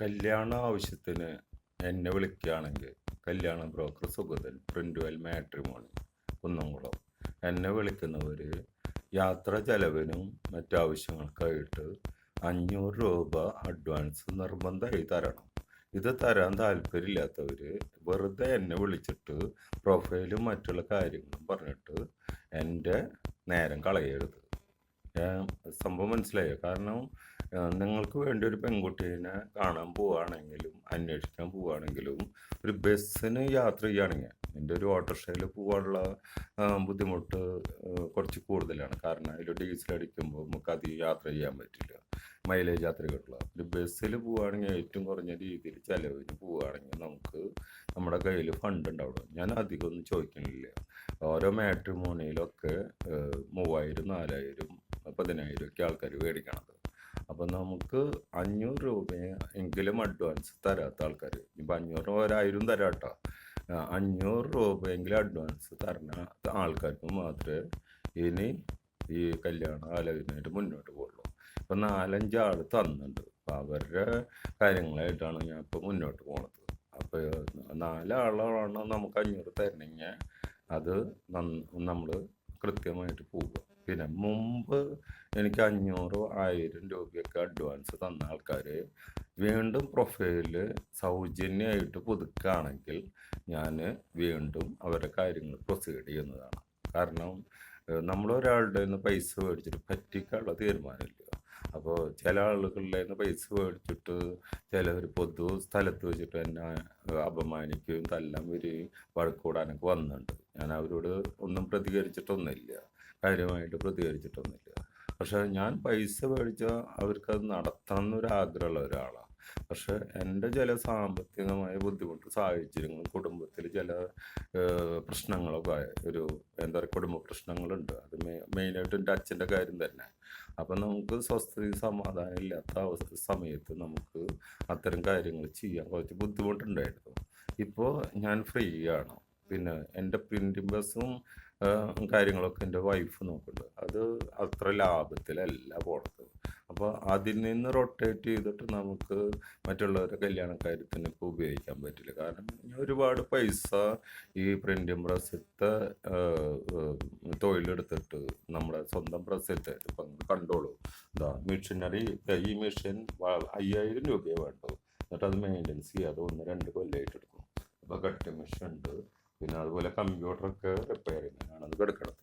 കല്യാണ ആവശ്യത്തിന് എന്നെ വിളിക്കുകയാണെങ്കിൽ കല്യാണ ബ്രോക്കർ സുഗതൻ പ്രിൻറ്റുവൽ മാട്രിമോണി കുന്നംകുളം എന്നെ വിളിക്കുന്നവർ യാത്ര ചെലവിനും മറ്റാവശ്യങ്ങൾക്കായിട്ട് 500 രൂപ അഡ്വാൻസ് നിർബന്ധമായി തരണം. ഇത് തരാൻ താല്പര്യമില്ലാത്തവർ വെറുതെ എന്നെ വിളിച്ചിട്ട് പ്രൊഫൈലും മറ്റുള്ള കാര്യങ്ങളും പറഞ്ഞിട്ട് എൻ്റെ നേരം കളയരുത്. സംഭവം മനസ്സിലായോ? കാരണം നിങ്ങൾക്ക് വേണ്ടി ഒരു പെൺകുട്ടീനെ കാണാൻ പോവുകയാണെങ്കിലും അന്വേഷിക്കാൻ പോവുകയാണെങ്കിലും ഒരു ബസ്സിന് യാത്ര ചെയ്യുകയാണെങ്കിൽ എൻ്റെ ഒരു ഓട്ടോറിക്ഷയിൽ പോകാനുള്ള ബുദ്ധിമുട്ട് കുറച്ച് കൂടുതലാണ്. കാരണം അതിൽ ഡീസൽ അടിക്കുമ്പോൾ നമുക്ക് അധികം യാത്ര ചെയ്യാൻ പറ്റില്ല, മൈലേജ് യാത്രകളുള്ള. ഒരു ബസ്സിൽ പോവുകയാണെങ്കിൽ ഏറ്റവും കുറഞ്ഞ രീതിയിൽ ചിലവിന് പോവുകയാണെങ്കിൽ നമുക്ക് നമ്മുടെ കയ്യിൽ ഫണ്ട് ഉണ്ടാവുള്ളൂ. ഞാൻ അധികം ഒന്നും ചോദിക്കണില്ല. ഓരോ മാട്രിമോണിയിലൊക്കെ 3000, 4000, 10,000 ഒക്കെ ആൾക്കാർ മേടിക്കണത്. അപ്പം നമുക്ക് 500 രൂപ എങ്കിലും അഡ്വാൻസ് തരാത്ത ആൾക്കാർ, ഇപ്പം 500 രൂപ 1000 തരാം കേട്ടോ, 500 രൂപയെങ്കിലും അഡ്വാൻസ് തരുന്ന ആൾക്കാർക്ക് മാത്രമേ ഇനി ഈ കല്യാണ ആലോചനയായിട്ട് മുന്നോട്ട് പോകുള്ളൂ. ഇപ്പം 4-5 ആൾ തന്നിട്ടുണ്ട്. അപ്പം അവരുടെ കാര്യങ്ങളായിട്ടാണ് ഞാൻ ഇപ്പോൾ മുന്നോട്ട് പോണത്. അപ്പോൾ 4 ആളാണ് നമുക്ക് 500 തരണമെങ്കിൽ അത് നമ്മൾ കൃത്യമായിട്ട് പോവുക. പിന്നെ മുമ്പ് എനിക്ക് 500, 1000 രൂപയൊക്കെ അഡ്വാൻസ് തന്ന ആൾക്കാർ വീണ്ടും പ്രൊഫൈലിൽ സൗജന്യമായിട്ട് പുതുക്കുകയാണെങ്കിൽ ഞാൻ വീണ്ടും അവരുടെ കാര്യങ്ങൾ പ്രൊസീഡ് ചെയ്യുന്നതാണ്. കാരണം നമ്മളൊരാളുടെ നിന്ന് പൈസ മേടിച്ചിട്ട് പറ്റിക്കാനുള്ള തീരുമാനമില്ല. അപ്പോൾ ചില ആളുകളുടെ നിന്ന് പൈസ മേടിച്ചിട്ട് ചിലർ പൊതു സ്ഥലത്ത് വെച്ചിട്ട് എന്നെ അപമാനിക്കുകയും തല്ലാൻ വരികയും വഴക്കൂടാനൊക്കെ വന്നിട്ടുണ്ട്. ഞാൻ അവരോട് ഒന്നും പ്രതികരിച്ചിട്ടൊന്നുമില്ല, കാര്യമായിട്ട് പ്രതികരിച്ചിട്ടൊന്നുമില്ല. പക്ഷെ ഞാൻ പൈസ മേടിച്ചാൽ അവർക്കത് നടത്തണം എന്നൊരാഗ്രഹമുള്ള ഒരാളാണ്. പക്ഷെ എൻ്റെ ചില സാമ്പത്തികമായ ബുദ്ധിമുട്ട് സാഹചര്യങ്ങളും കുടുംബത്തിൽ ചില പ്രശ്നങ്ങളൊക്കെ ഒരു എന്താ പറയുക, കുടുംബ പ്രശ്നങ്ങളുണ്ട്. അത് മെയിനായിട്ട് എൻ്റെ അച്ഛൻ്റെ കാര്യം തന്നെ. അപ്പം നമുക്ക് സ്വസ്ഥതയും സമാധാനം ഇല്ലാത്ത സമയത്ത് നമുക്ക് അത്തരം കാര്യങ്ങൾ ചെയ്യാൻ കുറച്ച് ബുദ്ധിമുട്ടുണ്ടായിരുന്നു. ഇപ്പോൾ ഞാൻ ഫ്രീ ആണ്. പിന്നെ എൻ്റെ പ്രിൻറ്റിംഗ് ബസ്സും കാര്യങ്ങളൊക്കെ എൻ്റെ വൈഫ് നോക്കുന്നുണ്ട്. അത് അത്ര ലാഭത്തിലല്ല പോണത്. അപ്പോൾ അതിൽ നിന്ന് റൊട്ടേറ്റ് ചെയ്തിട്ട് നമുക്ക് മറ്റുള്ളവരുടെ കല്യാണ കാര്യത്തിന് ഇപ്പോൾ ഉപയോഗിക്കാൻ പറ്റില്ല. കാരണം ഒരുപാട് പൈസ ഈ പ്രിൻറ്റിംഗ് പ്രസ്സിലത്തെ തൊഴിലെടുത്തിട്ട് നമ്മുടെ സ്വന്തം പ്രസ്സിലത്തെ ഇപ്പം കണ്ടോളൂ, എന്താ മെഷീനറി, ഈ മെഷീൻ 5000 രൂപയെ വേണ്ടു. എന്നിട്ട് അത് മെയിൻ്റെനൻസ് ചെയ്യാതെ 1-2 കൊല്ലമായിട്ട് എടുക്കും. അപ്പോൾ കട്ടിങ് മെഷീൻ ഉണ്ട്, പിന്നെ അതുപോലെ കമ്പ്യൂട്ടറൊക്കെ റിപ്പയർ ചെയ്യാനാണ് അത് കിടക്കുന്നത്.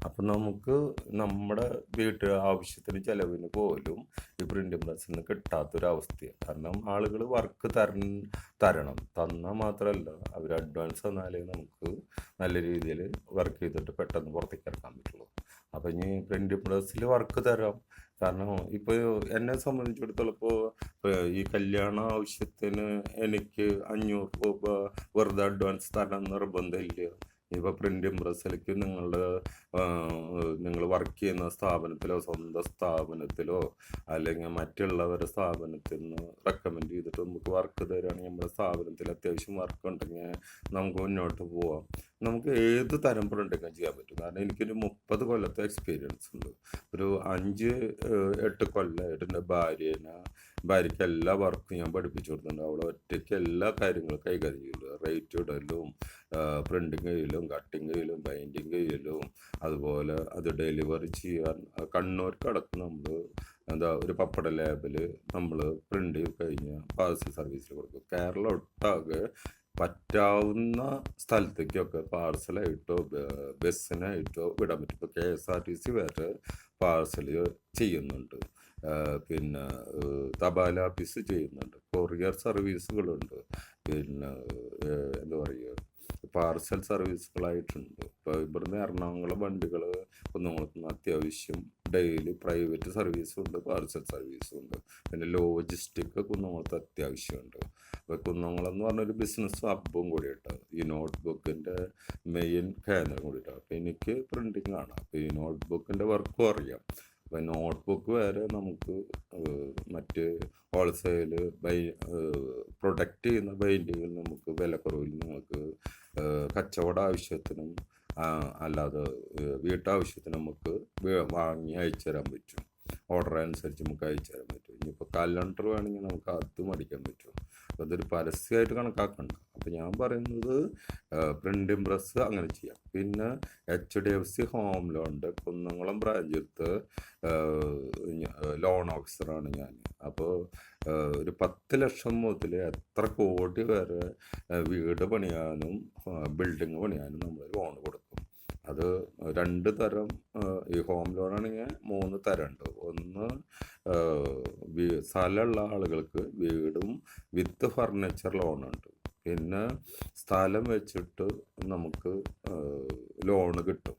അപ്പം നമുക്ക് നമ്മുടെ വീട്ട് ആവശ്യത്തിന് ചിലവിന് പോലും ഈ പ്രിൻറ്റിംഗ് പ്രസ്സിൽ നിന്ന് കിട്ടാത്തൊരവസ്ഥയാണ്. കാരണം ആളുകൾ വർക്ക് തരണം, തന്നാൽ മാത്രമല്ല അവർ അഡ്വാൻസ് തന്നാലേ നമുക്ക് നല്ല രീതിയിൽ വർക്ക് ചെയ്തിട്ട് പെട്ടെന്ന് പുറത്തേക്ക് ഇറക്കാൻ പറ്റുള്ളൂ. അപ്പം ഇനി പ്രിൻറ്റിംഗ് പ്രസ്സിൽ വർക്ക് തരാം. കാരണം ഇപ്പോൾ എന്നെ സംബന്ധിച്ചിടത്തോളം ഇപ്പോൾ ഈ കല്യാണ ആവശ്യത്തിന് എനിക്ക് 500 രൂപ വെറുതെ അഡ്വാൻസ് തരാൻ നിർബന്ധമില്ല. ഇപ്പോൾ പ്രിൻറ്റിംഗ് പ്രസ്സിലേക്ക് നിങ്ങൾ വർക്ക് ചെയ്യുന്ന സ്ഥാപനത്തിലോ സ്വന്തം സ്ഥാപനത്തിലോ അല്ലെങ്കിൽ മറ്റുള്ളവരുടെ സ്ഥാപനത്തിൽ നിന്ന് റെക്കമെൻഡ് ചെയ്തിട്ട് നമുക്ക് വർക്ക് തരികയാണെങ്കിൽ നമ്മുടെ സ്ഥാപനത്തിൽ അത്യാവശ്യം വർക്ക് ഉണ്ടെങ്കിൽ നമുക്ക് മുന്നോട്ട് പോവാം. നമുക്ക് ഏത് തരം പ്രിൻറ്റിങ്ങും ചെയ്യാൻ പറ്റും. കാരണം എനിക്കൊരു 30 കൊല്ലത്തെ എക്സ്പീരിയൻസ് ഉണ്ട്. ഒരു 5-8 കൊല്ലമായിട്ട് എൻ്റെ ഭാര്യയ്ക്ക് എല്ലാ വർക്കും ഞാൻ പഠിപ്പിച്ചു കൊടുത്തിട്ടുണ്ട്. അവളെ ഒറ്റയ്ക്ക് എല്ലാ കാര്യങ്ങളും കൈകാര്യം ചെയ്തിട്ടുണ്ട്. റേറ്റ് ഇടലും, പ്രിൻറ്റിങ് ചെയ്യലും, കട്ടിങ് ചെയ്യലും, ബൈൻഡിങ് ചെയ്യലും, അതുപോലെ അത് ഡെലിവറി ചെയ്യാൻ കണ്ണൂർക്കടക്കം നമ്മൾ ഒരു പപ്പട ലാബിൽ നമ്മൾ പ്രിൻ്റ് ചെയ്ത് കഴിഞ്ഞാൽ പാഴ്സൽ സർവീസിൽ കൊടുക്കും. കേരളം ഒട്ടാകെ പറ്റാവുന്ന സ്ഥലത്തേക്കൊക്കെ പാർസലായിട്ടോ ബസ്സിനായിട്ടോ വിടാൻ പറ്റും. ഇപ്പോൾ KSRTC വരെ പാർസൽ ചെയ്യുന്നുണ്ട്. പിന്നെ തപാൽ ഓഫീസ് ചെയ്യുന്നുണ്ട്, കൊറിയർ സർവീസുകളുണ്ട്, പിന്നെ എന്താ പറയുക, പാർസൽ സർവീസുകളായിട്ടുണ്ട്. ഇപ്പോൾ ഇവിടുന്ന് എറണാകുളം വണ്ടികൾ കുന്നംകുളത്തുനിന്ന് അത്യാവശ്യം ഡെയിലി പ്രൈവറ്റ് സർവീസും ഉണ്ട്, പാർസൽ സർവീസും ഉണ്ട്. പിന്നെ ലോജിസ്റ്റിക് കുന്നംകുളത്ത് അത്യാവശ്യമുണ്ട്. അപ്പോൾ കുന്നംകുളം എന്ന് പറഞ്ഞൊരു ബിസിനസ് ഹബ്ബും കൂടിയിട്ടാണ്, ഈ നോട്ട്ബുക്കിൻ്റെ മെയിൻ കേന്ദ്രം കൂടിയിട്ടാണ്. അപ്പോൾ എനിക്ക് പ്രിൻറ്റിങ് ആണ്, അപ്പോൾ ഈ നോട്ട്ബുക്കിൻ്റെ വർക്കും അറിയാം. അപ്പോൾ നോട്ട്ബുക്ക് വരെ നമുക്ക് മറ്റ് ഹോൾസെയിൽ പ്രൊഡക്റ്റ് ചെയ്യുന്ന ബൈൻഡിങ്ങിൽ നമുക്ക് വിലക്കുറവിൽ നമുക്ക് കച്ചവട ആവശ്യത്തിനും അല്ലാതെ വീട്ടാവശ്യത്തിനും നമുക്ക് വാങ്ങി അയച്ചു തരാൻ പറ്റും. ഓർഡർ അനുസരിച്ച് നമുക്ക് അയച്ചു തരാൻ പറ്റും. ഇനിയിപ്പോൾ കലണ്ടർ വേണമെങ്കിൽ നമുക്ക് അതും അടിക്കാൻ പറ്റും. അപ്പോൾ അതൊരു പരസ്യമായിട്ട് കണക്കാക്കണ്ട. അപ്പോൾ ഞാൻ പറയുന്നത് പ്രിൻറ്റിംഗ് പ്രസ് അങ്ങനെ ചെയ്യാം. പിന്നെ HDFC ഹോം ലോണിൻ്റെ കുന്നംകുളം ബ്രാഞ്ചിലത്തെ ലോൺ ഓഫീസറാണ് ഞാൻ. അപ്പോൾ ഒരു 10 ലക്ഷം മുതൽ എത്ര കോടി വരെ വീട് പണിയാനും ബിൽഡിങ് പണിയാനും നമ്മൾ ലോൺ കൊടുക്കും. അത് 2 തരം. ഈ ഹോം ലോണാണെങ്കിൽ 3 തരമുണ്ട്. ഒന്ന് സ്ഥലമുള്ള ആളുകൾക്ക് വീടും വിത്ത് ഫർണിച്ചർ ലോണുണ്ട്. പിന്നെ സ്ഥലം വെച്ചിട്ട് നമുക്ക് ലോണ് കിട്ടും.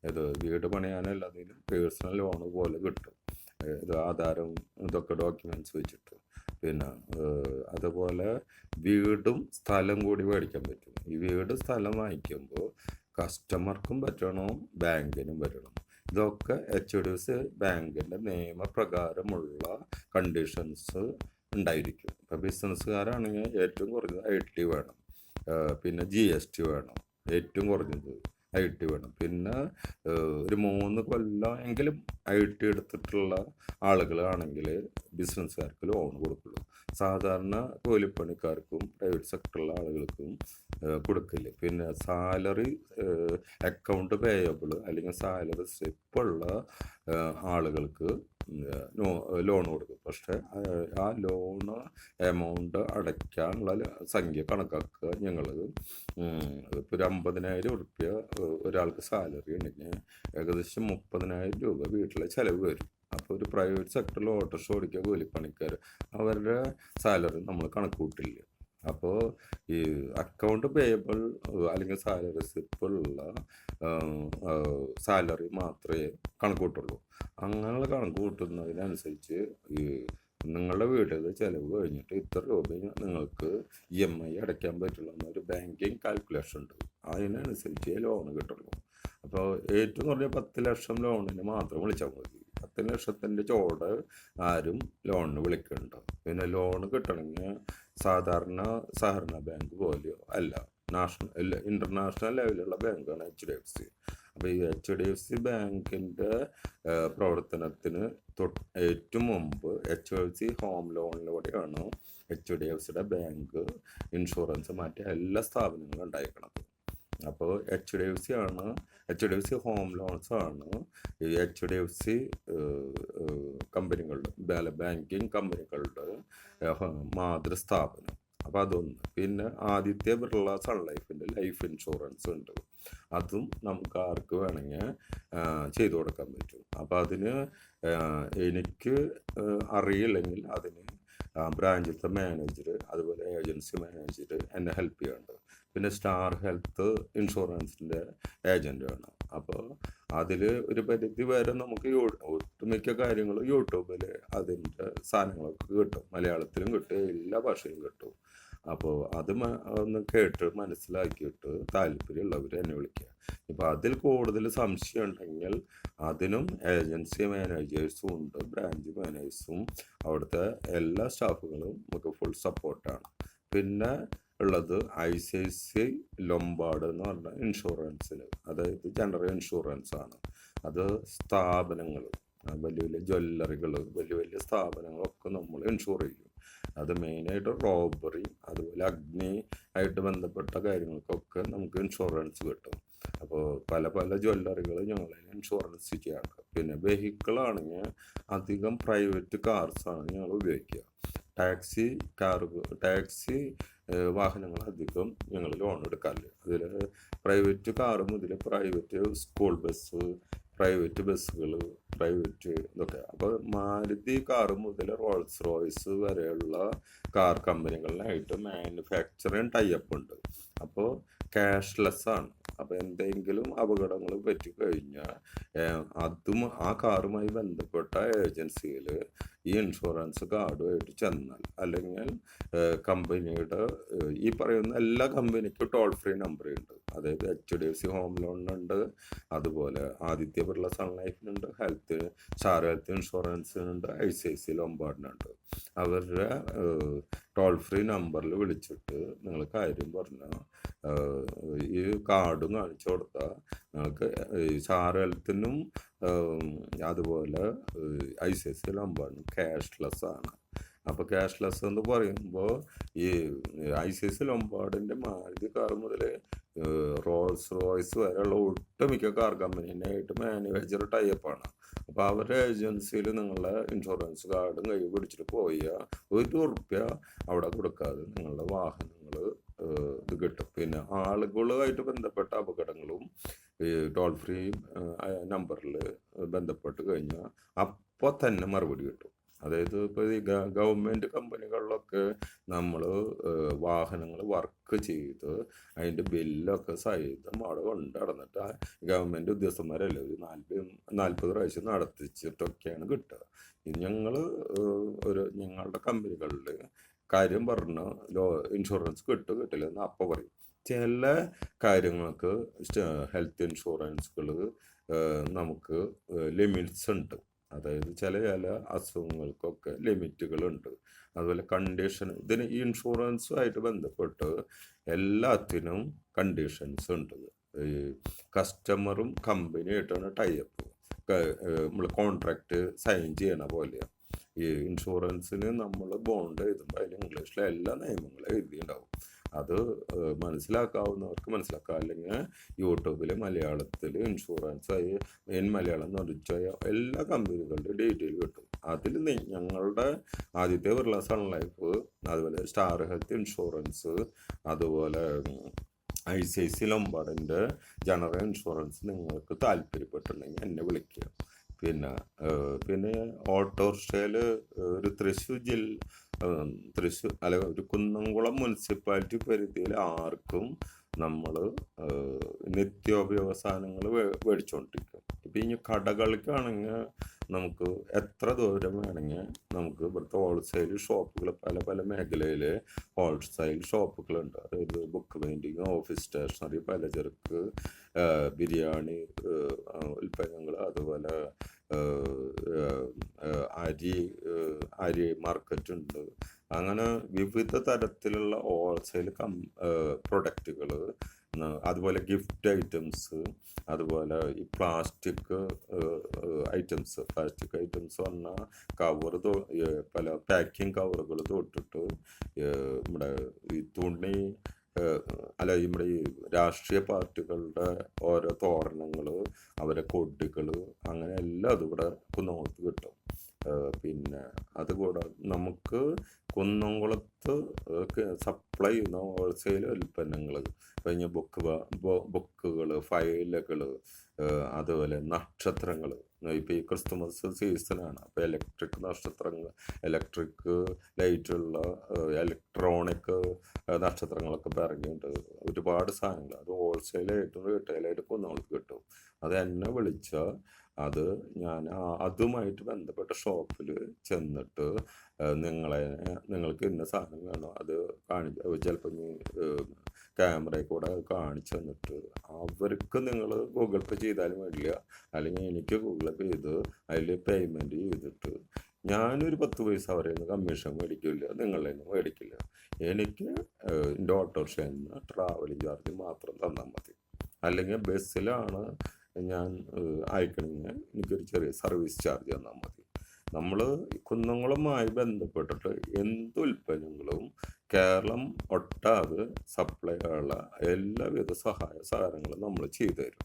ഇത് വീട് പണിയാനല്ലാതിനും പേഴ്സണൽ ലോണ് പോലെ കിട്ടും. ഇത് ആധാരം ഇതൊക്കെ ഡോക്യുമെൻറ്റ്സ് വെച്ചിട്ട്. പിന്നെ അതുപോലെ വീടും സ്ഥലം കൂടി മേടിക്കാൻ പറ്റും. ഈ വീട് സ്ഥലം വാങ്ങിക്കുമ്പോൾ കസ്റ്റമർക്കും പറ്റണം, ബാങ്കിനും പറ്റണം. ഇതൊക്കെ HDFC ബാങ്കിൻ്റെ നിയമപ്രകാരമുള്ള കണ്ടീഷൻസ് ഉണ്ടായിരിക്കും. ഇപ്പോൾ ബിസിനസ്സുകാരാണെങ്കിൽ ഏറ്റവും കുറഞ്ഞത് IT വേണം, പിന്നെ GST വേണം, ഏറ്റവും കുറഞ്ഞത് IT വേണം. പിന്നെ ഒരു 3 കൊല്ലം എങ്കിലും IT എടുത്തിട്ടുള്ള ആളുകളാണെങ്കിൽ ബിസിനസ്സുകാർക്ക് ലോൺ കൊടുക്കുള്ളൂ. സാധാരണ കൂലിപ്പണിക്കാർക്കും പ്രൈവറ്റ് സെക്ടറിലുള്ള ആളുകൾക്കും കൊടുക്കില്ല. പിന്നെ സാലറി അക്കൗണ്ട് പേയബിൾ അല്ലെങ്കിൽ സാലറി സ്ലിപ്പുള്ള ആളുകൾക്ക് ലോൺ കൊടുക്കും. പക്ഷേ ആ ലോണ് എമൗണ്ട് അടയ്ക്കാനുള്ള സംഖ്യ കണക്കാക്കുക. ഞങ്ങൾ ഇപ്പോൾ ഒരു 50,000 ഉറുപ്പ്യ ഒരാൾക്ക് സാലറി ഉണ്ടെങ്കിൽ ഏകദേശം 30,000 രൂപ വീട്ടിലെ ചിലവ് വരും. അപ്പോൾ ഒരു പ്രൈവറ്റ് സെക്ടറിൽ ഓട്ടോറിക്ഷ ഓടിക്കുക കൂലിപ്പണിക്കാർ, അവരുടെ സാലറി നമ്മൾ കണക്ക് കൂട്ടില്ല. അപ്പോൾ ഈ അക്കൗണ്ട് പേയബിൾ അല്ലെങ്കിൽ സാലറി സ്ലിപ്പുള്ള സാലറി മാത്രമേ കണക്ക് കൂട്ടുള്ളൂ. അങ്ങനെയുള്ള കണക്ക് കൂട്ടുന്നതിനനുസരിച്ച് ഈ നിങ്ങളുടെ വീട്ടിൽ ചിലവ് കഴിഞ്ഞിട്ട് ഇത്ര രൂപ നിങ്ങൾക്ക് EMI അടയ്ക്കാൻ പറ്റുള്ളൂ എന്നൊരു ബാങ്കിങ് കാൽക്കുലേഷൻ ഉണ്ട്. അതിനനുസരിച്ച് ലോണ് കിട്ടുള്ളൂ. അപ്പോൾ ഏറ്റവും കുറഞ്ഞ 10 ലക്ഷം ലോണിന് മാത്രം വിളിച്ചാൽ മതി. 10 ലക്ഷത്തിൻ്റെ ചോട് ആരും ലോണിന് വിളിക്കുന്നുണ്ട്. പിന്നെ ലോണ് കിട്ടണമെങ്കിൽ സാധാരണ സഹകരണ ബാങ്ക് പോലെയോ അല്ല, ഇൻ്റർനാഷണൽ ലെവലിലുള്ള ബാങ്കാണ് HDFC. അപ്പോൾ ഈ HDFC ബാങ്കിൻ്റെ പ്രവർത്തനത്തിന് ഏറ്റവും മുമ്പ് HDFC ഹോം ലോണിലൂടെയാണ് HDFCയുടെ ബാങ്ക്, ഇൻഷുറൻസ്, മറ്റേ എല്ലാ സ്ഥാപനങ്ങളും ഉണ്ടായിരിക്കണത്. അപ്പോൾ HDFC ഹോം ലോൺസ് ആണ് ഈ HDFC കമ്പനികളുടെ ബാങ്കിങ് കമ്പനികളുടെ മാതൃസ്ഥാപനം. അപ്പോൾ അതൊന്ന്. പിന്നെ ആദിത്യ ബിർള സൺ ലൈഫിൻ്റെ ലൈഫ് ഇൻഷുറൻസ് ഉണ്ട്. അതും നമുക്ക് ആർക്ക് വേണമെങ്കിൽ ചെയ്തു കൊടുക്കാൻ പറ്റും. അപ്പോൾ അതിന് എനിക്ക് അറിയില്ലെങ്കിൽ അതിന് ബ്രാഞ്ചിലത്തെ മാനേജർ, അതുപോലെ ഏജൻസി മാനേജർ എന്നെ ഹെൽപ്പ് ചെയ്യുന്നുണ്ട്. പിന്നെ സ്റ്റാർ ഹെൽത്ത് ഇൻഷുറൻസിൻ്റെ ഏജൻ്റ് ആണ്. അപ്പോൾ അതിൽ ഒരു പരിധി വരെ നമുക്ക് ഒട്ടുമിക്ക കാര്യങ്ങളും യൂട്യൂബിൽ അതിൻ്റെ സാധനങ്ങളൊക്കെ കിട്ടും. മലയാളത്തിലും കിട്ടും, എല്ലാ ഭാഷയിലും കിട്ടും. അപ്പോൾ അത് ഒന്ന് കേട്ട് മനസ്സിലാക്കിയിട്ട് താല്പര്യമുള്ളവർ എന്നെ വിളിക്കുക. ഇപ്പോൾ അതിൽ കൂടുതൽ സംശയം ഉണ്ടെങ്കിൽ അതിനും ഏജൻസി മാനേജേഴ്സും ഉണ്ട്, ബ്രാഞ്ച് മാനേജേഴ്സും, അവിടുത്തെ എല്ലാ സ്റ്റാഫുകളും നമുക്ക് ഫുൾ സപ്പോർട്ടാണ്. പിന്നെ ഉള്ളത് ICICI ലൊംബാർഡ് എന്ന് പറഞ്ഞ ഇൻഷുറൻസിൽ, അതായത് ജനറൽ ഇൻഷുറൻസ് ആണ്. അത് സ്ഥാപനങ്ങൾ, വലിയ വലിയ ജ്വല്ലറികൾ, വലിയ വലിയ സ്ഥാപനങ്ങളൊക്കെ നമ്മൾ ഇൻഷുർ ചെയ്യും. അത് മെയിനായിട്ട് റോബറി, അതുപോലെ അഗ്നി ആയിട്ട് ബന്ധപ്പെട്ട കാര്യങ്ങൾക്കൊക്കെ നമുക്ക് ഇൻഷുറൻസ് കിട്ടും. അപ്പോൾ പല പല ജ്വല്ലറികൾ ഞങ്ങൾ ഇൻഷുറൻസ് ചെയ്യാറുണ്ട്. പിന്നെ വെഹിക്കിളാണെങ്കിൽ അധികം പ്രൈവറ്റ് കാർസാണ് ഞങ്ങൾ ഉപയോഗിക്കുക. ടാക്സി വാഹനങ്ങൾ അധികം ഞങ്ങൾ ലോൺ എടുക്കാറില്ല. അതിൽ പ്രൈവറ്റ് കാറ് മുതൽ പ്രൈവറ്റ് സ്കൂൾ ബസ്, പ്രൈവറ്റ് ബസ്സുകൾ, പ്രൈവറ്റ് ഇതൊക്കെ. അപ്പോൾ മാരുതി കാറ് മുതൽ റോൾസ് റോയ്സ് വരെയുള്ള കാർ കമ്പനികളിലായിട്ട് മാനുഫാക്ചറിങ് ടൈപ്പ് ഉണ്ട്. അപ്പോൾ ക്യാഷ്ലെസ് ആണ്. അപ്പോൾ എന്തെങ്കിലും അപകടങ്ങൾ പറ്റിക്കഴിഞ്ഞാൽ അതും ആ കാറുമായി ബന്ധപ്പെട്ട ഏജൻസിയിൽ ഈ ഇൻഷുറൻസ് കാർഡുമായിട്ട് ചെന്നാൽ, അല്ലെങ്കിൽ കമ്പനിയുടെ ഈ പറയുന്ന എല്ലാ കമ്പനിക്കും ടോൾ ഫ്രീ നമ്പർ ഉണ്ട്. അതായത് HDFC ഹോം ലോണിനുണ്ട്, അതുപോലെ ആദിത്യ ബിർള സൺ ലൈഫിനുണ്ട്, സ്റ്റാർ ഹെൽത്ത് ഇൻഷുറൻസിനുണ്ട്, ICICI ലൊംബാർഡിനുണ്ട്. അവരുടെ ടോൾ ഫ്രീ നമ്പറിൽ വിളിച്ചിട്ട് നിങ്ങൾ കാര്യം പറഞ്ഞാൽ ഈ കാർഡും കാണിച്ചു കൊടുത്താൽ നിങ്ങൾക്ക് സ്റ്റാർ ഹെൽത്തിനും അതുപോലെ ICICI ലംബാർഡിനും ക്യാഷ്ലെസ് ആണ്. അപ്പോൾ ക്യാഷ്ലെസ് എന്ന് പറയുമ്പോൾ ഈ ICICI ലംബാർഡിൻ്റെ മാരുതി കാർ മുതൽ റോൾസ് റോയ്സ് വരെയുള്ള ഒട്ടുമിക്ക കാർ കമ്പനീനായിട്ട് മാനുഫാക്ചർ ടൈപ്പാണ്. അപ്പോൾ അവരുടെ ഏജൻസിയിൽ നിങ്ങളുടെ ഇൻഷുറൻസ് കാർഡും കൈ പിടിച്ചിട്ട് പോയാൽ ₹1 അവിടെ കൊടുക്കാതെ നിങ്ങളുടെ വാഹനങ്ങൾ ഇത് കിട്ടും. പിന്നെ ആളുകളുമായിട്ട് ബന്ധപ്പെട്ട അപകടങ്ങളും ഈ ടോൾ ഫ്രീ നമ്പറിൽ ബന്ധപ്പെട്ട് കഴിഞ്ഞാൽ അപ്പോൾ തന്നെ മറുപടി കിട്ടും. അതായത് ഇപ്പോൾ ഈ ഗവൺമെൻറ് കമ്പനികളിലൊക്കെ നമ്മൾ വാഹനങ്ങൾ വർക്ക് ചെയ്ത് അതിൻ്റെ ബില്ലൊക്കെ സഹിതം അവിടെ കൊണ്ട് നടന്നിട്ട് ഗവൺമെൻറ് ഉദ്യോഗസ്ഥന്മാരല്ലേ ഒരു 40 പ്രാവശ്യം നടത്തിച്ചിട്ടൊക്കെയാണ് കിട്ടുക. ഞങ്ങളുടെ കമ്പനികളിൽ കാര്യം പറഞ്ഞ ഇൻഷുറൻസ് കിട്ടില്ല എന്ന് അപ്പം പറയും. ചില കാര്യങ്ങൾക്ക് ഹെൽത്ത് ഇൻഷുറൻസുകൾ നമുക്ക് ലിമിറ്റ്സ് ഉണ്ട്. അതായത് ചില അസുഖങ്ങൾക്കൊക്കെ ലിമിറ്റുകളുണ്ട്. അതുപോലെ കണ്ടീഷൻ ഇതിന് ഈ ഇൻഷുറൻസുമായിട്ട് ബന്ധപ്പെട്ട് എല്ലാത്തിനും കണ്ടീഷൻസ് ഉണ്ട്. ഈ കസ്റ്റമറും കമ്പനിയായിട്ടാണ് ടൈപ്പ്. നമ്മൾ കോൺട്രാക്റ്റ് സൈൻ ചെയ്യണ പോലെയാണ്. ഈ ഇൻഷുറൻസിന് നമ്മൾ ബോണ്ട് എഴുതുമ്പോൾ അതിൽ ഇംഗ്ലീഷിലെ എല്ലാ നിയമങ്ങളും എഴുതിയിട്ടുണ്ടാവും. അത് മനസ്സിലാക്കാവുന്നവർക്ക് മനസ്സിലാക്കാം. അല്ലെങ്കിൽ യൂട്യൂബിൽ മലയാളത്തിൽ ഇൻഷുറൻസ് മലയാളം നടിച്ചായ എല്ലാ കമ്പനികളുടെ ഡീറ്റെയിൽ കിട്ടും. അതിൽ ഞങ്ങളുടെ ആദ്യത്തെ ബിർള സൺ ലൈഫ്, അതുപോലെ സ്റ്റാർ ഹെൽത്ത് ഇൻഷുറൻസ്, അതുപോലെ ICICI ലംബാർഡിൻ്റെ ജനറൽ ഇൻഷുറൻസ് നിങ്ങൾക്ക് താല്പര്യപ്പെട്ടിട്ടുണ്ടെങ്കിൽ എന്നെ വിളിക്കുക. പിന്നെ ഓട്ടോറിക്ഷയിൽ ഒരു തൃശ്ശൂർ അല്ല ഒരു കുന്നംകുളം മുനിസിപ്പാലിറ്റി പരിധിയിൽ ആർക്കും നമ്മൾ നിത്യോപയോഗ സാധനങ്ങൾ മേടിച്ചുകൊണ്ടിരിക്കും. ഇപ്പം ഇനി കടകൾക്കാണെങ്കിൽ നമുക്ക് എത്ര ദൂരം വേണമെങ്കിൽ നമുക്ക് ഇവിടുത്തെ ഹോൾസെയിൽ ഷോപ്പുകൾ പല മേഖലയിൽ ഹോൾസെയിൽ ഷോപ്പുകളുണ്ട്. അതായത് ബുക്ക് ബൈൻഡിങ്, ഓഫീസ് സ്റ്റേഷനറി, പലചരക്ക്, ബിരിയാണി ഉൽപ്പന്നങ്ങൾ, അതുപോലെ അരി മാർക്കറ്റ് ഉണ്ട്. അങ്ങനെ വിവിധ തരത്തിലുള്ള ഹോൾസെയിൽ പ്രൊഡക്റ്റുകൾ, അതുപോലെ ഗിഫ്റ്റ് ഐറ്റംസ്, അതുപോലെ ഈ പ്ലാസ്റ്റിക് ഐറ്റംസ് പറഞ്ഞാൽ കവർ പല പാക്കിംഗ് കവറുകൾ തൊട്ടിട്ട് നമ്മുടെ ഈ തുണി നമ്മുടെ ഈ രാഷ്ട്രീയ പാർട്ടികളുടെ ഓരോ തോരണങ്ങൾ, അവരെ കൊടികൾ, അങ്ങനെ എല്ലാം അതിവിടെ കുന്നംകുളത്ത് കിട്ടും. പിന്നെ അതുകൂടാതെ നമുക്ക് കുന്നംകുളത്ത് സപ്ലൈ ചെയ്യുന്ന ഹോൾസെയിൽ ഉൽപ്പന്നങ്ങൾ കഴിഞ്ഞ ബുക്കുകൾ, ഫയലുകൾ, അതുപോലെ നക്ഷത്രങ്ങൾ. ഇപ്പോൾ ഈ ക്രിസ്തുമസ് സീസണാണ്. അപ്പോൾ ഇലക്ട്രിക് ലൈറ്റുള്ള ഇലക്ട്രോണിക് നക്ഷത്രങ്ങളൊക്കെ ഇറങ്ങിയിട്ട് ഒരുപാട് സാധനങ്ങൾ അത് ഹോൾസെയിലായിട്ടും റീറ്റെയിലായിട്ടും കുന്നംകുളത്ത് കിട്ടും. അത് എന്നെ വിളിച്ചാൽ ഞാൻ അതുമായിട്ട് ബന്ധപ്പെട്ട ഷോപ്പിൽ ചെന്നിട്ട് നിങ്ങൾക്ക് ഇന്ന സാധനം വേണോ അത് ചിലപ്പോൾ ക്യാമറയിൽ കൂടെ കാണിച്ചു തന്നിട്ട് അവർക്ക് നിങ്ങൾ ഗൂഗിൾ പേ ചെയ്താലും വേണ്ടില്ല, അല്ലെങ്കിൽ എനിക്ക് ഗൂഗിൾ പേ ചെയ്ത് അതിൽ പേയ്മെൻറ്റ് ചെയ്തിട്ട് ഞാനൊരു 10 പൈസ അവരെ കമ്മീഷൻ മേടിക്കില്ല, നിങ്ങളുടെ നിന്ന് മേടിക്കില്ല. എനിക്ക് എൻ്റെ ഓട്ടോറിക്ഷയിൽ നിന്ന് ട്രാവലിംഗ് ചാർജ് മാത്രം തന്നാൽ മതി. അല്ലെങ്കിൽ ബസ്സിലാണ് ഞാൻ അയക്കണമെങ്കിൽ എനിക്കൊരു ചെറിയ സർവീസ് ചാർജ് തന്നാൽ മതി. നമ്മൾ കുന്നംകുളവുമായി ബന്ധപ്പെട്ടിട്ട് എന്ത് ഉൽപ്പന്നങ്ങളും കേരളം ഒട്ടാതെ സപ്ലൈ ഉള്ള എല്ലാവിധ സഹായങ്ങളും നമ്മൾ ചെയ്തു തരും.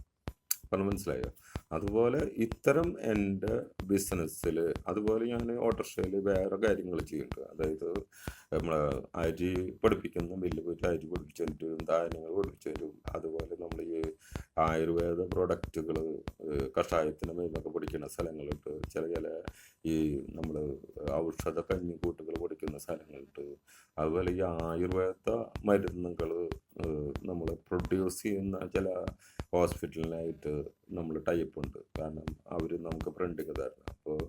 അപ്പം മനസ്സിലായോ? അതുപോലെ ഇത്തരം എൻ്റെ ബിസിനസ്സിൽ അതുപോലെ ഞാൻ ഓട്ടോറിക്ഷയിൽ വേറെ കാര്യങ്ങൾ ചെയ്യുന്നുണ്ട്. അതായത് നമ്മൾ അരി പഠിപ്പിക്കുന്ന ബില്ല് പോയിട്ട് അരി പഠിപ്പിച്ചു തരും, ധാന്യങ്ങൾ പഠിപ്പിച്ചു തരും. അതുപോലെ നമ്മൾ ഈ ആയുർവേദ പ്രൊഡക്റ്റുകൾ, കഷായത്തിന് മരുന്നൊക്കെ പഠിക്കുന്ന സ്ഥലങ്ങളുണ്ട്. ചില ഈ നമ്മൾ ഔഷധ കഞ്ഞിക്കൂട്ടുകൾ പഠിക്കുന്ന സ്ഥലങ്ങളുണ്ട്. അതുപോലെ ഈ ആയുർവേദ മരുന്നുകൾ നമ്മൾ പ്രൊഡ്യൂസ് ചെയ്യുന്ന ചില ഹോസ്പിറ്റലിനായിട്ട് നമ്മൾ ടൈപ്പ് ഉണ്ട്. കാരണം അവർ നമുക്ക് പ്രിൻ്റിങ് തരണം. അപ്പോൾ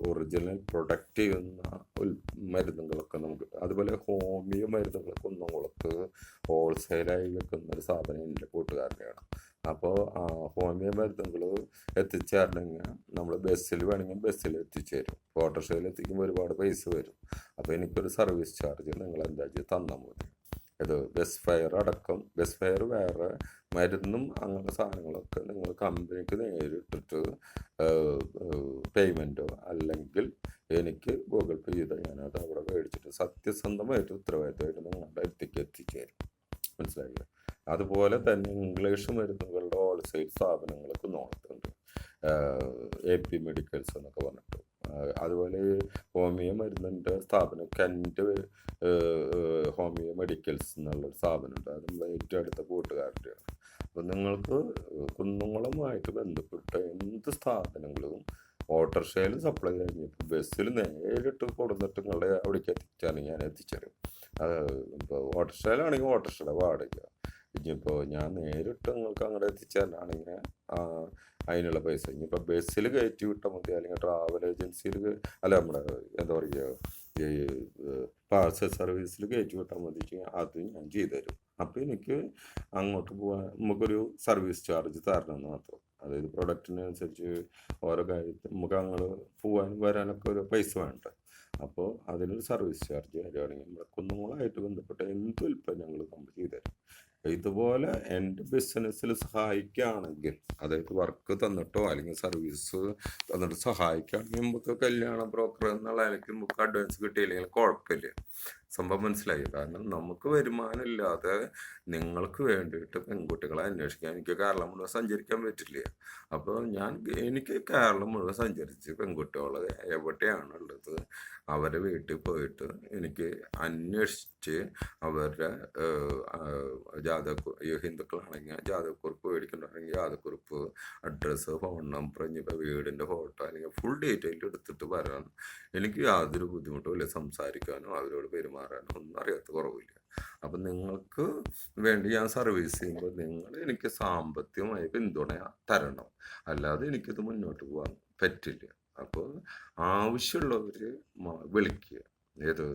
ഒറിജിനൽ പ്രൊഡക്റ്റ് ചെയ്യുന്ന മരുന്നുകളൊക്കെ നമുക്ക്. അതുപോലെ ഹോമിയോ മരുന്നുകൾ കുന്നംകുളത്ത് ഹോൾസെയിലായി വെക്കുന്ന ഒരു സാധനം എൻ്റെ കൂട്ടുകാരനെയാണ്. അപ്പോൾ ഹോമിയോ മരുന്നുകൾ എത്തിച്ചേരണമെങ്കിൽ നമ്മൾ ബസ്സിൽ വേണമെങ്കിൽ ബസ്സിൽ എത്തിച്ചേരും. ഓട്ടോറിക്ഷയിൽ എത്തിക്കുമ്പോൾ ഒരുപാട് പൈസ വരും. അപ്പോൾ എനിക്കൊരു സർവീസ് ചാർജ് നിങ്ങൾ എന്താ ചെയ്ത് തന്നാൽ മതി. ഇത് ബസ് ഫെയർ അടക്കം, ബസ് ഫെയർ വേറെ, മരുന്നും അങ്ങനത്തെ സാധനങ്ങളൊക്കെ നിങ്ങൾ കമ്പനിക്ക് നേരിട്ടിട്ട് പേയ്മെൻറ്റോ അല്ലെങ്കിൽ എനിക്ക് ഗൂഗിൾ പേ ചെയ്താൽ ഞാനത് അവിടെ മേടിച്ചിട്ട് സത്യസന്ധമായിട്ട് ഉത്തരവാദിത്തമായിട്ട് നിങ്ങളുടെ അടുത്തേക്ക് എത്തിച്ചേരും. മനസ്സിലായില്ല? അതുപോലെ തന്നെ ഇംഗ്ലീഷ് മരുന്നുകളുടെ ഹോൾസെയിൽ സ്ഥാപനങ്ങളൊക്കെ നോക്കുന്നുണ്ട്, AP മെഡിക്കൽസ് എന്നൊക്കെ പറഞ്ഞിട്ട്. അതുപോലെ ഹോമിയോ മരുന്നിൻ്റെ സ്ഥാപനം കെൻറ്റ് ഹോമിയോ മെഡിക്കൽസ് എന്നുള്ളൊരു സ്ഥാപനമുണ്ട്. അത് നമ്മുടെ ഏറ്റവും അടുത്ത കൂട്ടുകാരുടെയാണ്. അപ്പോൾ നിങ്ങൾക്ക് കുന്നുങ്ങളുമായിട്ട് ബന്ധപ്പെട്ട എന്ത് സ്ഥാപനങ്ങളും ഓട്ടോറിക്ഷയിൽ സപ്ലൈ കഴിഞ്ഞപ്പോൾ ബസ്സിൽ നേരിട്ട് കൊടുത്തിട്ട് നിങ്ങളുടെ അവിടേക്ക് എത്തിച്ചാണെങ്കിൽ ഞാൻ എത്തിച്ചേരും. ഇപ്പോൾ ഓട്ടോറിക്ഷയിലാണെങ്കിൽ ഓട്ടോറിക്ഷയുടെ വാടക, ഇനിയിപ്പോൾ ഞാൻ നേരിട്ട് നിങ്ങൾക്ക് അങ്ങോട്ട് എത്തിച്ചാലാണെങ്കിൽ അതിനുള്ള പൈസ. ഇനിയിപ്പോൾ ബസ്സിൽ കയറ്റി വിട്ടാൽ മതി, അല്ലെങ്കിൽ ട്രാവൽ ഏജൻസിയിൽ അല്ല നമ്മുടെ എന്താ പറയുക ഈ പാർസൽ സർവീസിൽ കയറ്റി വിട്ടാൽ മതി, അത് ഞാൻ ചെയ്തു തരും. അപ്പോൾ എനിക്ക് അങ്ങോട്ട് പോകാൻ നമുക്കൊരു സർവീസ് ചാർജ് തരണമെന്ന് മാത്രം. അതായത് പ്രൊഡക്റ്റിനനുസരിച്ച് ഓരോ കാര്യത്തിൽ നമുക്ക് അങ്ങോട്ട് പോകാനും വരാനൊക്കെ ഒരു പൈസ വേണ്ട. അപ്പോൾ അതിനൊരു സർവീസ് ചാർജ് തരുവാണെങ്കിൽ നമ്മുടെ കുന്നുങ്ങളായിട്ട് ബന്ധപ്പെട്ട എന്ത് ഉൽപ്പന്നങ്ങൾ നമ്മൾ ചെയ്തു തരും. ഇതുപോലെ എൻ്റെ ബിസിനസ്സിൽ സഹായിക്കുകയാണെങ്കിൽ, അതായത് വർക്ക് തന്നിട്ടോ അല്ലെങ്കിൽ സർവീസ് തന്നിട്ട് സഹായിക്കുകയാണെങ്കിൽ നമുക്ക് കല്യാണ ബ്രോക്കർ എന്നുള്ള നിലയ്ക്ക് നമുക്ക് അഡ്വാൻസ് കിട്ടിയില്ലെങ്കിൽ കുഴപ്പമില്ല. സംഭവം മനസ്സിലായി? കാരണം നമുക്ക് വരുമാനമില്ലാതെ നിങ്ങൾക്ക് വേണ്ടിയിട്ട് പെൺകുട്ടികളെ അന്വേഷിക്കാൻ എനിക്ക് കേരളം മുഴുവൻ സഞ്ചരിക്കാൻ പറ്റില്ല. അപ്പോൾ എനിക്ക് കേരളം മുഴുവൻ സഞ്ചരിച്ച് പെൺകുട്ടികൾ എവിടെയാണുള്ളത് അവരെ വീട്ടിൽ പോയിട്ട് എനിക്ക് അന്വേഷിച്ച് അവരുടെ ഹിന്ദുക്കളാണെങ്കിൽ ജാതകക്കുറിപ്പ് മേടിക്കണമെങ്കിൽ ജാതകക്കുറിപ്പ്, അഡ്രസ്സ്, ഫോൺ നമ്പർ, ഇനിയിപ്പോൾ വീടിൻ്റെ ഫോട്ടോ അല്ലെങ്കിൽ ഫുൾ ഡീറ്റെയിൽ എടുത്തിട്ട് വരാൻ എനിക്ക് യാതൊരു ബുദ്ധിമുട്ടും ഇല്ല. സംസാരിക്കാനോ അവരോട് പെരുമാറാനോ ഒന്നും അറിയാത്ത കുറവില്ല. അപ്പം നിങ്ങൾക്ക് വേണ്ടി ഞാൻ സർവീസ് ചെയ്യുമ്പോൾ നിങ്ങൾ എനിക്ക് സാമ്പത്തികമായി പിന്തുണ തരണം, അല്ലാതെ എനിക്കിത് മുന്നോട്ട് പോകാൻ പറ്റില്ല. അപ്പോൾ ആവശ്യമുള്ളവർ വിളിക്കുക. ഏത്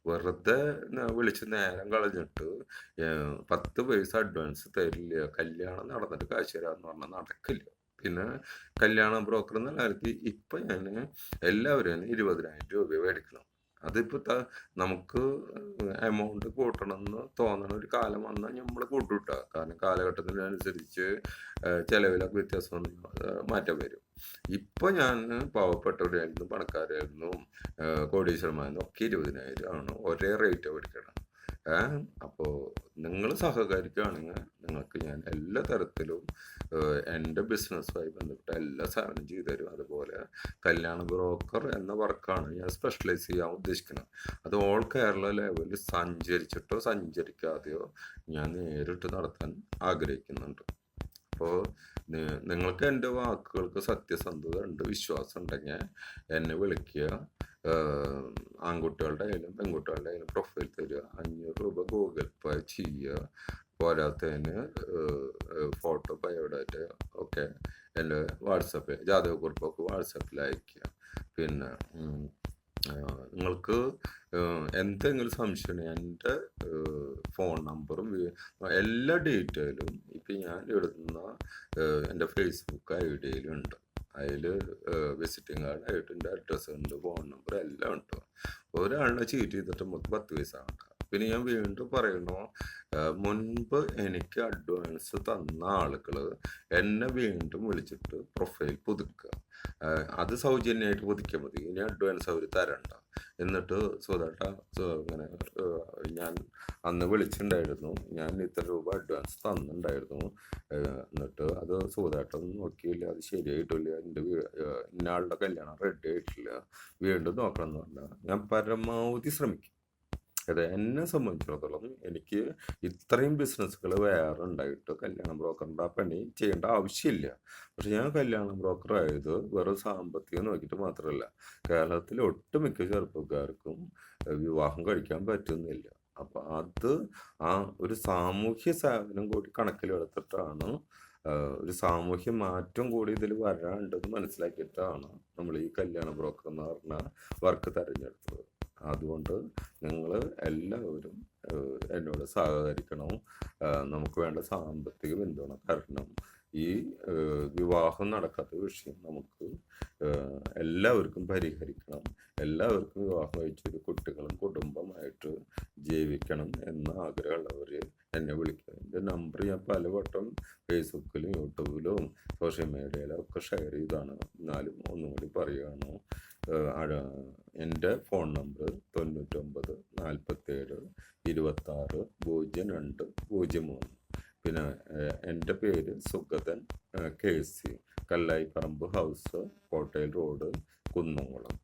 വെറുതെ വിളിച്ച് നേരം കളഞ്ഞിട്ട് 10 പൈസ അഡ്വാൻസ് തരില്ല, കല്യാണം നടന്നിട്ട് കാശ് തരാമെന്ന് പറഞ്ഞാൽ നടക്കില്ല. പിന്നെ കല്യാണ ബ്രോക്കർ എന്ന നിലയ്ക്ക് ഇപ്പം ഞാൻ എല്ലാവരും 20,000 രൂപ മേടിക്കണം. അതിപ്പോൾ നമുക്ക് എമൗണ്ട് കൂട്ടണമെന്ന് തോന്നണ ഒരു കാലം വന്നാൽ നമ്മൾ കൂട്ടുകിട്ടുക. കാരണം കാലഘട്ടത്തിനനുസരിച്ച് ചിലവിലൊക്കെ വ്യത്യാസം മാറ്റം വരും. ഇപ്പോൾ ഞാൻ പാവപ്പെട്ടവരായിരുന്നു, പണക്കാരായിരുന്നു, കോടീശ്വരന്മാരെന്നും ഒക്കെ 20,000 ആണ് ഒരേ റേറ്റ് മേടിക്കണം. അപ്പോൾ നിങ്ങൾ സഹകരിക്കുകയാണെങ്കിൽ നിങ്ങൾക്ക് ഞാൻ എല്ലാ തരത്തിലും എൻ്റെ ബിസിനസ്സുമായി ബന്ധപ്പെട്ട എല്ലാ സാധനം ചെയ്തു തരും. അതുപോലെ കല്യാണ ബ്രോക്കർ എന്ന വർക്കാണ് ഞാൻ സ്പെഷ്യലൈസ് ചെയ്യാൻ ഉദ്ദേശിക്കുന്നത്. അത് ഓൾ കേരള ലെവലിൽ സഞ്ചരിച്ചിട്ടോ സഞ്ചരിക്കാതെയോ ഞാൻ നേരിട്ട് നടത്താൻ ആഗ്രഹിക്കുന്നുണ്ട്. അപ്പോൾ നിങ്ങൾക്ക് എൻ്റെ വാക്കുകൾക്ക് സത്യസന്ധത ഉണ്ട്, വിശ്വാസം ഉണ്ടെങ്കിൽ എന്നെ വിളിക്കുക. ആൺകുട്ടികളുടെ ആയാലും പെൺകുട്ടികളുടെ ആയാലും പ്രൊഫൈൽ തരിക, 500 രൂപ ഗൂഗിൾ പേ ചെയ്യുക. പോരാത്തതിന് ഫോട്ടോ, ബയോഡാറ്റ ഒക്കെ എൻ്റെ വാട്സപ്പിൽ, ജാതകക്കുറിപ്പൊക്കെ വാട്സപ്പിൽ അയക്കുക. പിന്നെ നിങ്ങൾക്ക് എന്തെങ്കിലും സംശയം എൻ്റെ ഫോൺ നമ്പറും എല്ലാ ഡീറ്റെയിലും ഇപ്പം ഞാൻ എഴുതുന്ന എൻ്റെ ഫേസ്ബുക്ക് ഐഡിയയിലുണ്ട്. അതിൽ വിസിറ്റിംഗ് കാർഡ് ആയിട്ട് എൻ്റെ അഡ്രസ്സ് ഉണ്ട്, ഫോൺ നമ്പർ എല്ലാം ഉണ്ട്. ഒരാളിനെ ചീറ്റ് ചെയ്തിട്ട് നമുക്ക് 10 പൈസ വേണ്ട. പിന്നെ ഞാൻ വീണ്ടും പറയണു, മുൻപ് എനിക്ക് അഡ്വാൻസ് തന്ന ആളുകൾ എന്നെ വീണ്ടും വിളിച്ചിട്ട് പ്രൊഫൈൽ പുതുക്കുക. അത് സൗജന്യമായിട്ട് പുതുക്കിയാൽ മതി, ഇനി അഡ്വാൻസ് അവർ തരണ്ട. എന്നിട്ട് ഇങ്ങനെ ഞാൻ അന്ന് വിളിച്ചിട്ടുണ്ടായിരുന്നു, ഞാൻ ഇത്ര രൂപ അഡ്വാൻസ് തന്നിട്ടുണ്ടായിരുന്നു, എന്നിട്ട് അത് സുഖമായിട്ടൊന്നും നോക്കിയില്ല, അത് ശരിയായിട്ടില്ല, എൻ്റെ ഇന്നയാളുടെ കല്യാണം റെഡി ആയിട്ടില്ല, വീണ്ടും നോക്കണം എന്ന് പറഞ്ഞാൽ ഞാൻ പരമാവധി ശ്രമിക്കും. അതെ, എന്നെ സംബന്ധിച്ചിടത്തോളം എനിക്ക് ഇത്രയും ബിസിനസ്സുകൾ വേറെ ഉണ്ടായിട്ട് കല്യാണ ബ്രോക്കറിൻ്റെ ആ പണി ചെയ്യേണ്ട ആവശ്യമില്ല. പക്ഷെ ഞാൻ കല്യാണ ബ്രോക്കർ ആയത് വെറും സാമ്പത്തികം നോക്കിയിട്ട് മാത്രമല്ല, കേരളത്തിലെ ഒട്ടുമിക്ക ചെറുപ്പക്കാർക്കും വിവാഹം കഴിക്കാൻ പറ്റുന്നില്ല. അപ്പം അത് ഒരു സാമൂഹ്യ സേവനം കൂടി കണക്കിലെടുത്തിട്ടാണ്, ഒരു സാമൂഹ്യ മാറ്റം കൂടി ഇതിൽ വരാണ്ടെന്ന് മനസ്സിലാക്കിയിട്ടാണ് നമ്മൾ ഈ കല്യാണ ബ്രോക്കർ എന്ന് പറഞ്ഞ വർക്ക് തിരഞ്ഞെടുത്തത്. അതുകൊണ്ട് നിങ്ങൾ എല്ലാവരും എന്നോട് സഹകരിക്കണം, നമുക്ക് വേണ്ട സാമ്പത്തിക പിന്തുണ തരണം. ഈ വിവാഹം നടക്കാത്ത വിഷയം നമുക്ക് എല്ലാവർക്കും പരിഹരിക്കണം. എല്ലാവർക്കും വിവാഹം കഴിച്ചൊരു കുട്ടികളും കുടുംബമായിട്ട് ജീവിക്കണം എന്ന ആഗ്രഹമുള്ളവർ എന്നെ വിളിക്കുക. എൻ്റെ നമ്പർ ഞാൻ പലവട്ടം ഫേസ്ബുക്കിലും യൂട്യൂബിലും സോഷ്യൽ മീഡിയയിലും ഒക്കെ ഷെയർ ചെയ്താണ്. എന്നാലും ഒന്നും കൂടി പറയുകയാണ്. എൻ്റെ ഫോൺ നമ്പർ 99 47 26 02 03. പിന്നെ എൻ്റെ പേര് സുഗതൻ KC, കല്ലായിപ്പറമ്പ് ഹൗസ്, കോട്ടയിൽ റോഡ്, കുന്നംകുളം.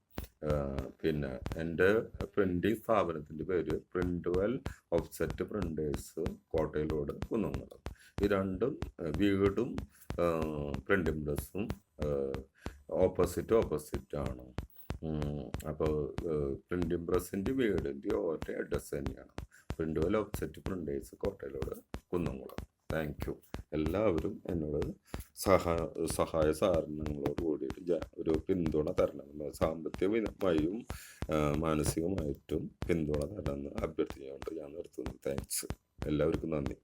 പിന്നെ എൻ്റെ പ്രിൻറ്റിങ് സ്ഥാപനത്തിൻ്റെ പേര് പ്രിൻ്റ്വെൽ ഓഫ്സെറ്റ് പ്രിൻറ്റേഴ്സ്, കോട്ടയിൽ റോഡ്, കുന്നംകുളം. ഈ രണ്ടും വീടും പ്രിൻറ്റിംഗ് പ്രസ്സും ഓപ്പോസിറ്റാണ്. അപ്പോൾ പ്രിൻറ്റിംഗ് പ്രസ്സിൻ്റെ വീടിൻ്റെ ഒരേ അഡ്രസ്സ് തന്നെയാണ്. പ്രിൻ്റ്വെൽ ഓഫ്സെറ്റ് പ്രിൻറ്റേഴ്സ്, കോട്ടയിൽ റോഡ്, കുന്നംകുളം. Thank you. എല്ലാവരും എന്നോട് സഹായ സഹകരണങ്ങളോട് കൂടിയിട്ട് ഒരു പിന്തുണ തരണമെന്ന്, സാമ്പത്തികമായും മാനസികമായിട്ടും പിന്തുണ തരണമെന്ന് അഭ്യർത്ഥിച്ചുകൊണ്ട് ഞാൻ നിർത്തുന്നു. താങ്ക്സ്. എല്ലാവർക്കും നന്ദി.